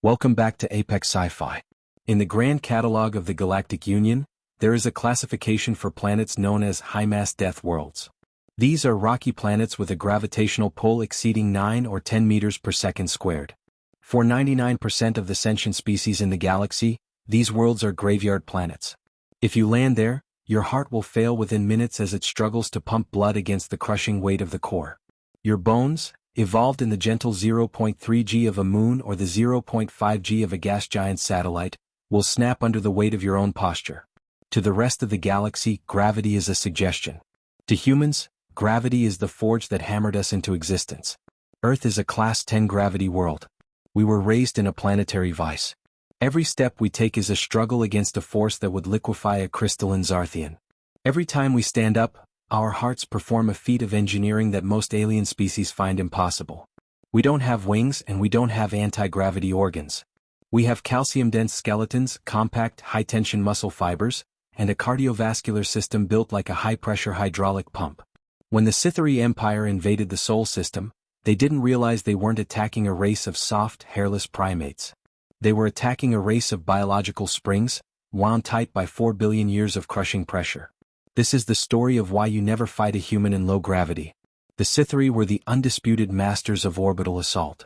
Welcome back to Apex Sci-Fi. In the grand catalog of the Galactic Union, there is a classification for planets known as high-mass death worlds. These are rocky planets with a gravitational pull exceeding 9 or 10 meters per second squared. For 99% of the sentient species in the galaxy, these worlds are graveyard planets. If you land there, your heart will fail within minutes as it struggles to pump blood against the crushing weight of the core. Your bones, evolved in the gentle 0.3 g of a moon or the 0.5 g of a gas giant satellite, will snap under the weight of your own posture. To the rest of the galaxy, gravity is a suggestion. To humans, gravity is the forge that hammered us into existence. Earth is a Class 10 gravity world. We were raised in a planetary vice. Every step we take is a struggle against a force that would liquefy a crystalline Zarthian. Every time we stand up, our hearts perform a feat of engineering that most alien species find impossible. We don't have wings and we don't have anti-gravity organs. We have calcium-dense skeletons, compact, high-tension muscle fibers, and a cardiovascular system built like a high-pressure hydraulic pump. When the Scythery Empire invaded the Sol system, they didn't realize they weren't attacking a race of soft, hairless primates. They were attacking a race of biological springs, wound tight by 4 billion years of crushing pressure. This is the story of why you never fight a human in low gravity. The Scythery were the undisputed masters of orbital assault.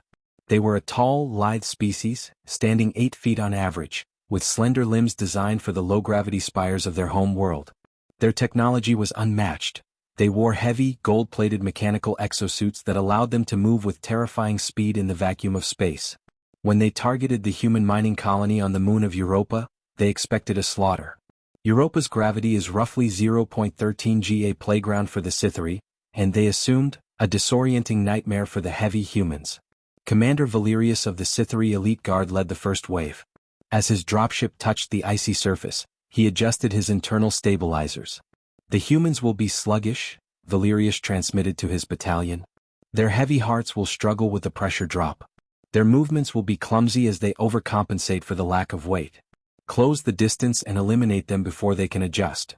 They were a tall, lithe species, standing 8 feet on average, with slender limbs designed for the low-gravity spires of their home world. Their technology was unmatched. They wore heavy, gold-plated mechanical exosuits that allowed them to move with terrifying speed in the vacuum of space. When they targeted the human mining colony on the moon of Europa, they expected a slaughter. Europa's gravity is roughly 0.13 g, a playground for the Scythery, and they assumed, a disorienting nightmare for the heavy humans. Commander Valerius of the Scythery Elite Guard led the first wave. As his dropship touched the icy surface, he adjusted his internal stabilizers. The humans will be sluggish, Valerius transmitted to his battalion. Their heavy hearts will struggle with the pressure drop. Their movements will be clumsy as they overcompensate for the lack of weight. Close the distance and eliminate them before they can adjust.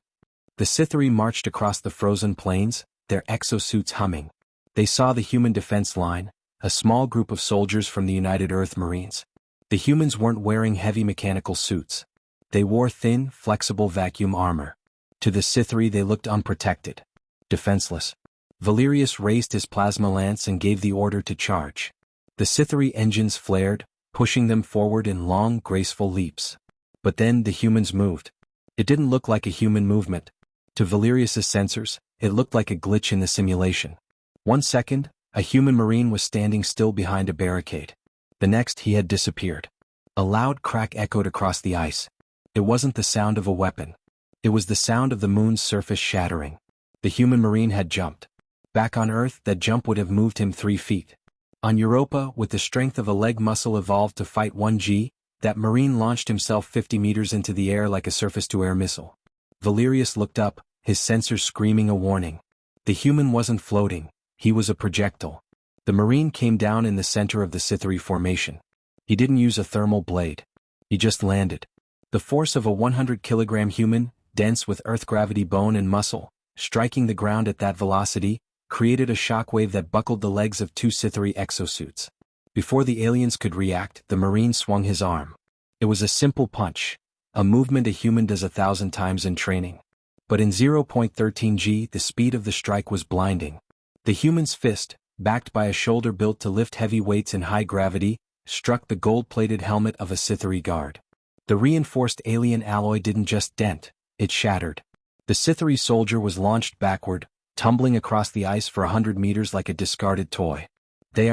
The Scythery marched across the frozen plains, their exosuits humming. They saw the human defense line, a small group of soldiers from the United Earth Marines. The humans weren't wearing heavy mechanical suits. They wore thin, flexible vacuum armor. To the Scythery they looked unprotected, defenseless. Valerius raised his plasma lance and gave the order to charge. The Scythery engines flared, pushing them forward in long, graceful leaps. But then the humans moved. It didn't look like a human movement. To Valerius's sensors, it looked like a glitch in the simulation. 1 second, a human marine was standing still behind a barricade. The next he had disappeared. A loud crack echoed across the ice. It wasn't the sound of a weapon. It was the sound of the moon's surface shattering. The human marine had jumped. Back on Earth, that jump would have moved him 3 feet. On Europa, with the strength of a leg muscle evolved to fight 1 g, that marine launched himself 50 meters into the air like a surface-to-air missile. Valerius looked up, his sensors screaming a warning. The human wasn't floating, he was a projectile. The marine came down in the center of the Scythery formation. He didn't use a thermal blade. He just landed. The force of a 100-kilogram human, dense with Earth gravity bone and muscle, striking the ground at that velocity, created a shockwave that buckled the legs of 2 Scythery exosuits. Before the aliens could react, the marine swung his arm. It was a simple punch, a movement a human does 1,000 times in training. But in 0.13 g, the speed of the strike was blinding. The human's fist, backed by a shoulder built to lift heavy weights in high gravity, struck the gold-plated helmet of a Scythery guard. The reinforced alien alloy didn't just dent, it shattered. The Scythery soldier was launched backward, tumbling across the ice for 100 meters like a discarded toy. They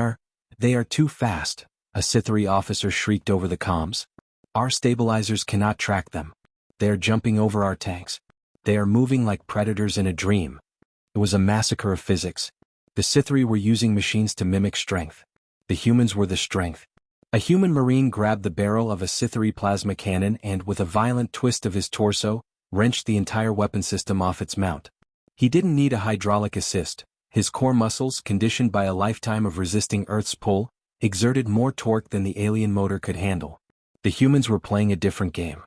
are too fast, a Scythery officer shrieked over the comms. Our stabilizers cannot track them. They are jumping over our tanks. They are moving like predators in a dream. It was a massacre of physics. The Scythery were using machines to mimic strength. The humans were the strength. A human marine grabbed the barrel of a Scythery plasma cannon and, with a violent twist of his torso, wrenched the entire weapon system off its mount. He didn't need a hydraulic assist. His core muscles, conditioned by a lifetime of resisting Earth's pull, exerted more torque than the alien motor could handle. The humans were playing a different game.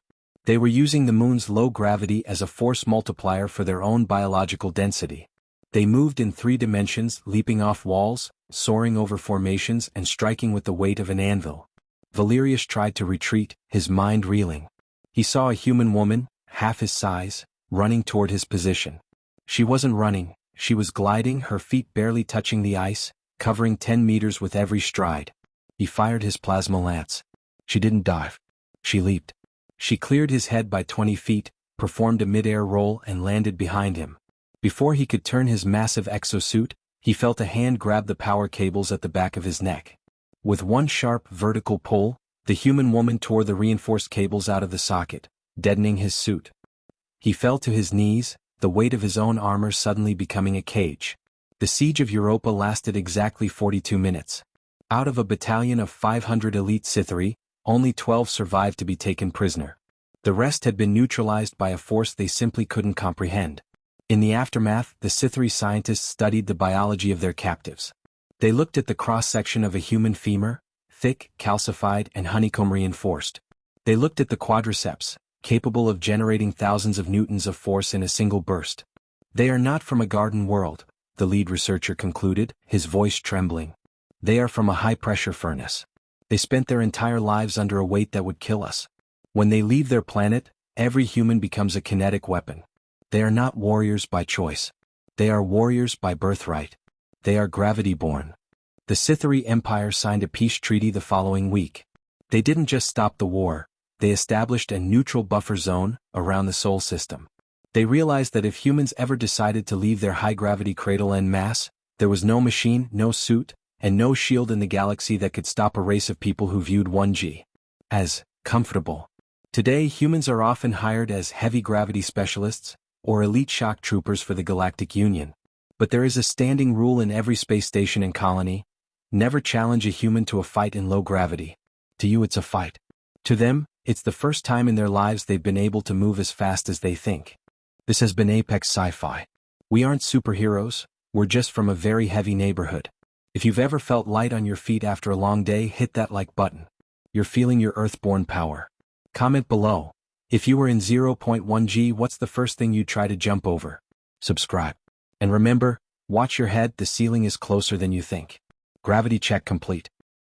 They were using the moon's low gravity as a force multiplier for their own biological density. They moved in 3 dimensions, leaping off walls, soaring over formations and striking with the weight of an anvil. Valerius tried to retreat, his mind reeling. He saw a human woman, half his size, running toward his position. She wasn't running, she was gliding, her feet barely touching the ice, covering 10 meters with every stride. He fired his plasma lance. She didn't dive. She leaped. She cleared his head by 20 feet, performed a mid-air roll and landed behind him. Before he could turn his massive exosuit, he felt a hand grab the power cables at the back of his neck. With one sharp vertical pull, the human woman tore the reinforced cables out of the socket, deadening his suit. He fell to his knees, the weight of his own armor suddenly becoming a cage. The siege of Europa lasted exactly 42 minutes. Out of a battalion of 500 elite Scythery, only 12 survived to be taken prisoner. The rest had been neutralized by a force they simply couldn't comprehend. In the aftermath, the Scythery scientists studied the biology of their captives. They looked at the cross-section of a human femur, thick, calcified, and honeycomb-reinforced. They looked at the quadriceps, capable of generating thousands of newtons of force in a single burst. They are not from a garden world, the lead researcher concluded, his voice trembling. They are from a high-pressure furnace. They spent their entire lives under a weight that would kill us. When they leave their planet, every human becomes a kinetic weapon. They are not warriors by choice. They are warriors by birthright. They are gravity-born. The Scythery Empire signed a peace treaty the following week. They didn't just stop the war, they established a neutral buffer zone around the Sol system. They realized that if humans ever decided to leave their high-gravity cradle en masse, there was no machine, no suit, and no shield in the galaxy that could stop a race of people who viewed 1G as comfortable. Today, humans are often hired as heavy gravity specialists or elite shock troopers for the Galactic Union. But there is a standing rule in every space station and colony: never challenge a human to a fight in low gravity. To you, it's a fight. To them, it's the first time in their lives they've been able to move as fast as they think. This has been Apex Sci-Fi. We aren't superheroes, we're just from a very heavy neighborhood. If you've ever felt light on your feet after a long day, hit that like button. You're feeling your Earthborn power. Comment below. If you were in 0.1G, what's the first thing you'd try to jump over? Subscribe. And remember, watch your head, the ceiling is closer than you think. Gravity check complete.